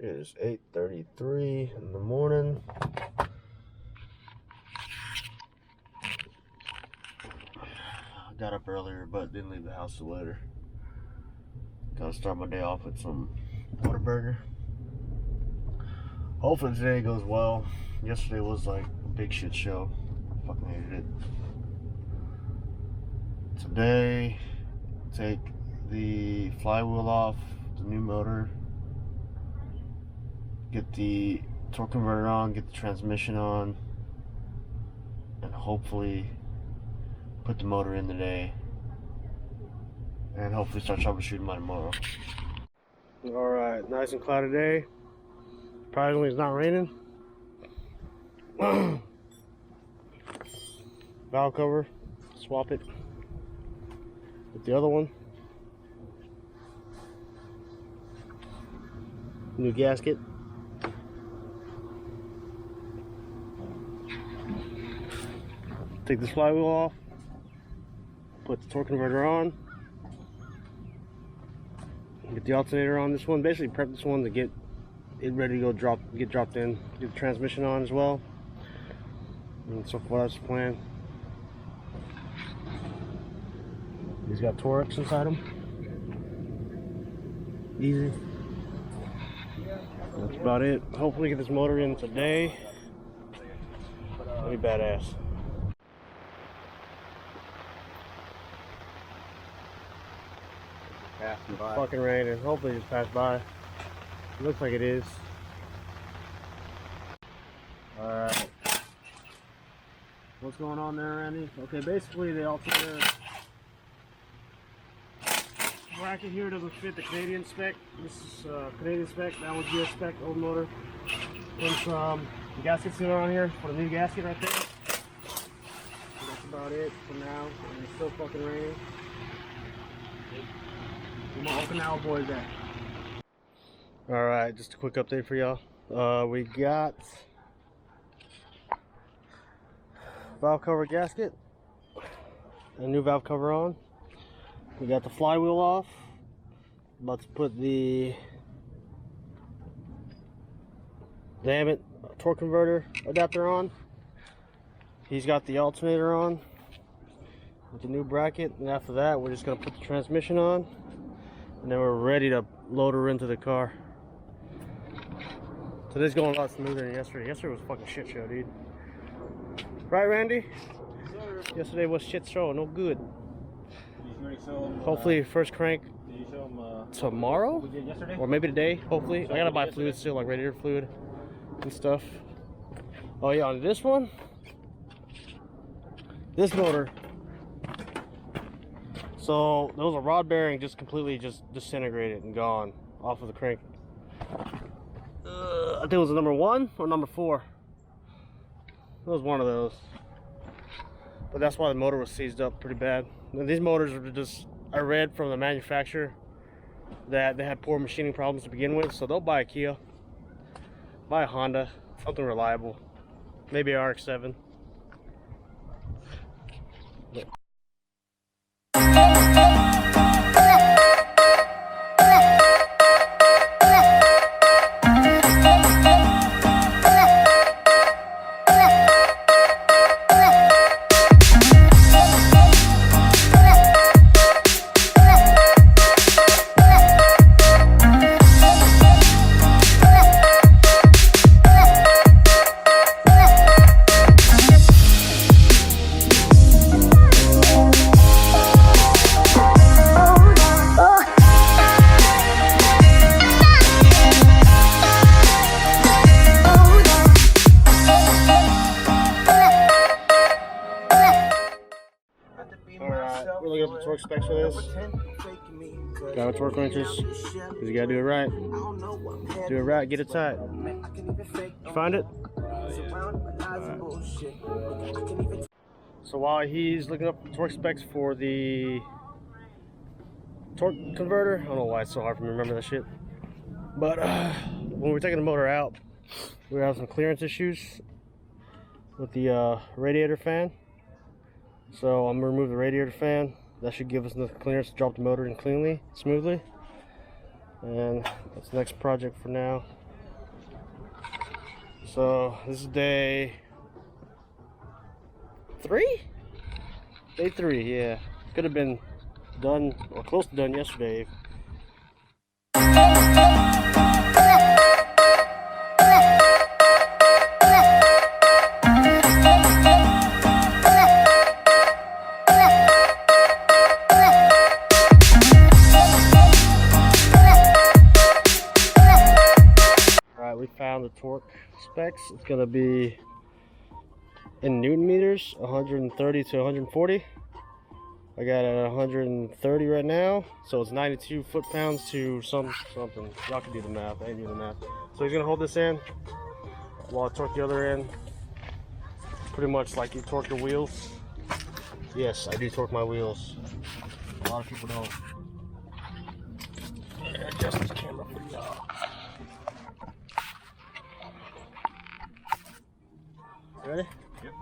It is 8:33 in the morning. I got up earlier, but didn't leave the house till later. Gotta start my day off with some Whataburger. Hopefully today goes well. Yesterday was like a big shit show. I fucking hated it. Today, take the flywheel off, the new motor, get the torque converter on, get the transmission on, and hopefully put the motor in today, and hopefully start troubleshooting by tomorrow. Alright, nice and cloudy day. Surprisingly, it's not raining. Valve cover, swap it with the other one. New gasket. Take this flywheel off, put the torque converter on, get the alternator on this one. Basically prep this one to get it ready to go get dropped in. Get the transmission on as well. And so far that's the plan. He's got Torx inside him. Easy. That's about it. Hopefully get this motor in today. That'll be badass. Passing by. Fucking raining. Hopefully it's passed by. It looks like it is. Alright. What's going on there, Randy? Okay, basically the alternator bracket here doesn't fit the Canadian spec. This is Canadian spec, that one's US spec, old motor. And some gaskets in on here for the new gasket right there. And that's about it for now. And it's still fucking raining. Where my Okinawa boys at? Alright, just a quick update for y'all. We got valve cover gasket, a new valve cover on. We got the flywheel off. About to put the torque converter adapter on. He's got the alternator on with the new bracket, and after that we're just gonna put the transmission on, and then we're ready to load her into the car. Today's going a lot smoother than yesterday. Yesterday was a fucking shit show, dude. Right, Randy? Yes, sir. Yesterday was shit show, no good. Show him, Hopefully first crank did you show him, tomorrow? what we did yesterday? Or maybe today, hopefully. I gotta buy fluid still, like radiator fluid and stuff. Oh yeah, on this one, this motor. So there was a rod bearing just completely just disintegrated and gone off of the crank. I think it was number 1 or number 4. It was one of those. But that's why the motor was seized up pretty bad. And these motors are just, I read from the manufacturer that they had poor machining problems to begin with, so don't buy a Kia. Buy a Honda, something reliable. Maybe an RX-7. We're looking at the torque specs for this. Got our torque wrenches, because you gotta do it right. Do it right, get it tight. You find it? Right. So while he's looking up the torque specs for the torque converter, I don't know why it's so hard for me to remember that shit. But when we're taking the motor out, we have some clearance issues with the radiator fan. So I'm gonna remove the radiator fan. That should give us enough clearance to drop the motor in cleanly, smoothly. And that's the next project for now. So this is day 3? Day 3, yeah. Could have been done or close to done yesterday. Alright, we found the torque specs. It's gonna be in Newton meters, 130 to 140. I got it at 130 right now, so it's 92 foot-pounds to something. Y'all can do the math. I ain't doing the math. So he's gonna hold this in while I torque the other end. Pretty much like you torque your wheels. Yes, I do torque my wheels. A lot of people don't. Adjust this camera for y'all. Ready? Yep.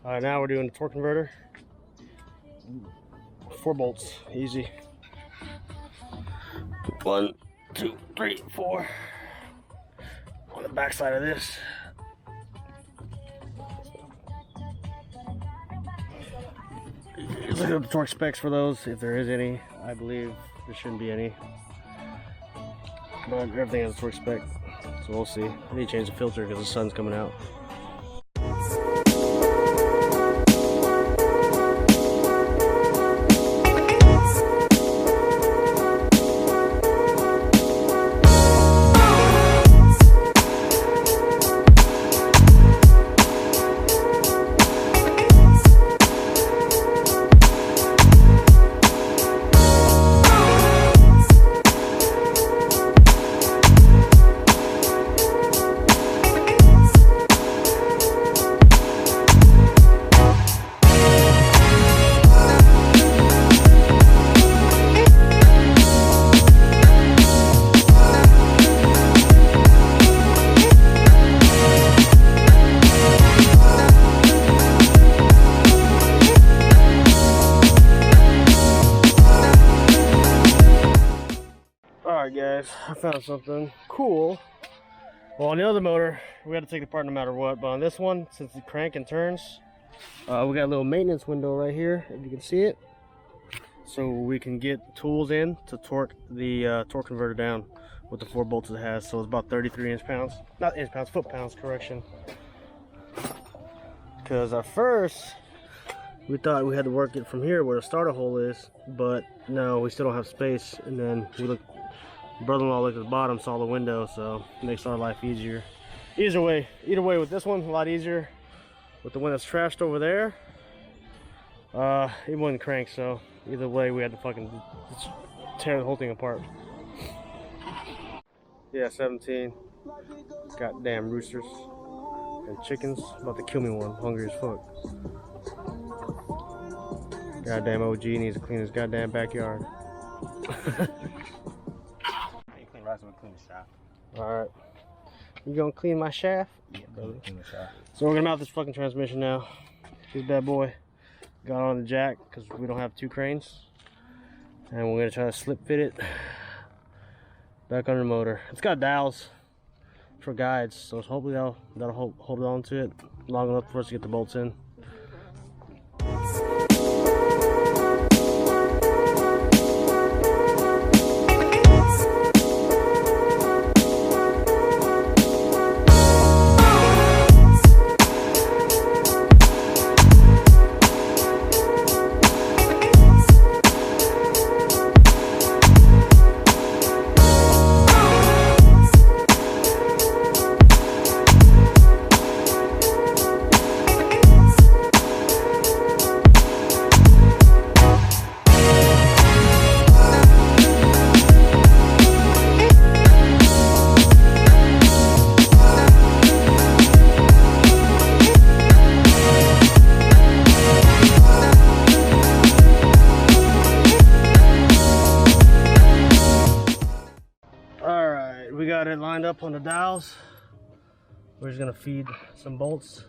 Alright, now we're doing the torque converter. 4 bolts, easy. 1, 2, 3, 4 on the back side of this. Look at the torque specs for those, if there is any. I believe there shouldn't be any, but everything has a torque spec, so we'll see. I need to change the filter because the sun's coming out. Alright guys, I found something cool. Well, on the other motor, we had to take it apart no matter what, but on this one, since it crank and turns, we got a little maintenance window right here, if you can see it. So we can get tools in to torque the torque converter down with the 4 bolts it has. So it's about 33 inch-pounds, not inch-pounds, foot-pounds, correction. Because at first, we thought we had to work it from here where the starter hole is, but no, we still don't have space. And then we looked, brother-in-law looked at the bottom, saw the window, so it makes our life easier. Either way with this one, a lot easier. With the one that's trashed over there, it wasn't cranked, so either way we had to fucking just tear the whole thing apart. Yeah, 17. Goddamn roosters and chickens about to kill me one. Hungry as fuck. Goddamn OG needs to clean his goddamn backyard. Alright. You gonna clean my shaft? Yeah, clean the shaft. So we're gonna mount this fucking transmission now. This bad boy got on the jack because we don't have 2 cranes. And we're gonna try to slip fit it back under the motor. It's got dowels for guides, so hopefully that'll hold on to it long enough for us to get the bolts in. lined up on the dowels. We're just gonna feed some bolts.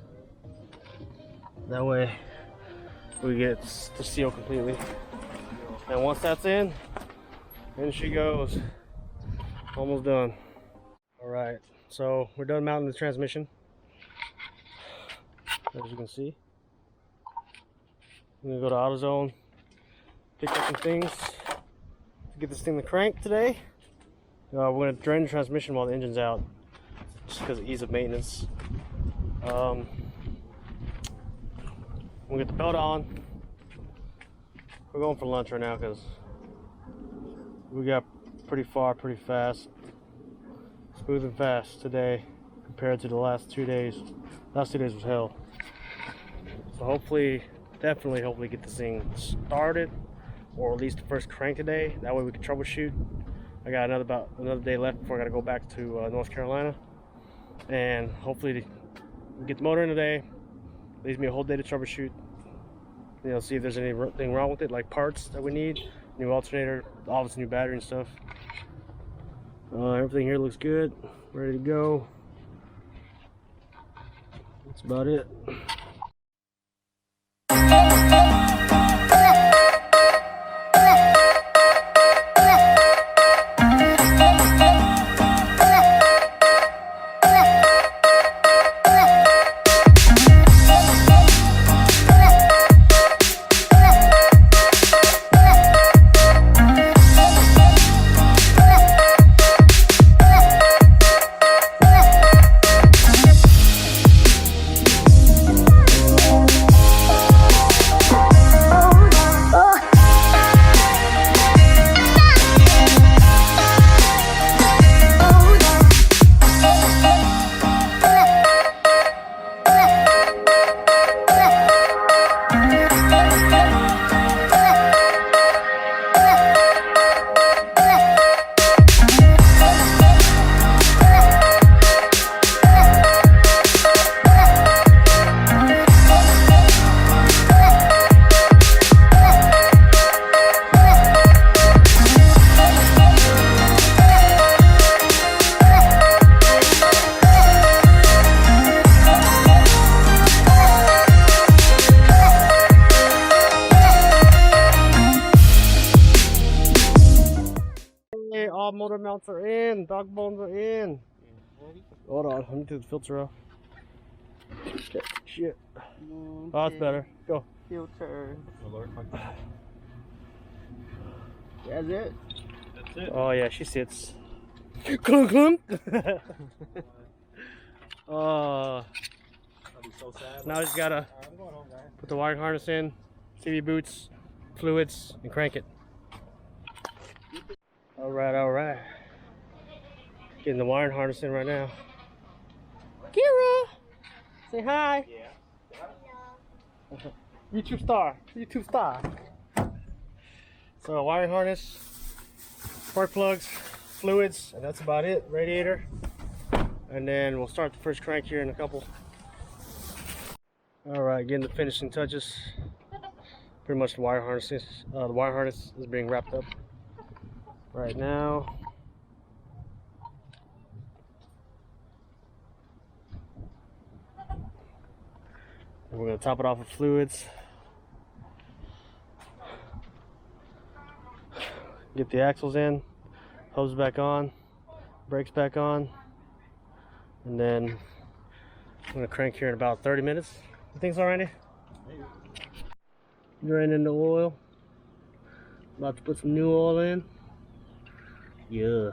That way we get the seal completely. And once that's in she goes. Almost done. All right, so we're done mounting the transmission. As you can see, I'm gonna go to AutoZone, pick up some things to get this thing to crank today. We're gonna drain the transmission while the engine's out, just because of ease of maintenance. We'll get the belt on. We're going for lunch right now because we got pretty far, pretty fast, smooth and fast today compared to the last 2 days. Last 2 days was hell. So hopefully, hopefully get this thing started, or at least the first crank today. That way we can troubleshoot. I got about another day left before I got to go back to North Carolina, and hopefully we get the motor in today. Leaves me a whole day to troubleshoot. You know, see if there's anything wrong with it, like parts that we need, new alternator, obviously new battery and stuff. Everything here looks good, ready to go. That's about it. All motor mounts are in, dog bones are in. Hold on, let me take the filter off. Shit. Oh, that's better. Go. Filter. That's it? That's it. Oh yeah, she sits. Clunk clunk. I'll be so sad. Now I just gotta I'm going home, guys. put the wiring harness in, CV boots, fluids, and crank it. All right. Getting the wiring harness in right now. Kira, say hi. Yeah. YouTube star. So wiring harness, spark plugs, fluids, and that's about it. Radiator, and then we'll start the first crank here in a couple. All right, getting the finishing touches. Pretty much the wire harness is being wrapped up right now. And we're going to top it off with fluids. Get the axles in, hubs back on, brakes back on, and then I'm going to crank here in about 30 minutes. You think so, Randy? Draining the oil. About to put some new oil in. Yeah.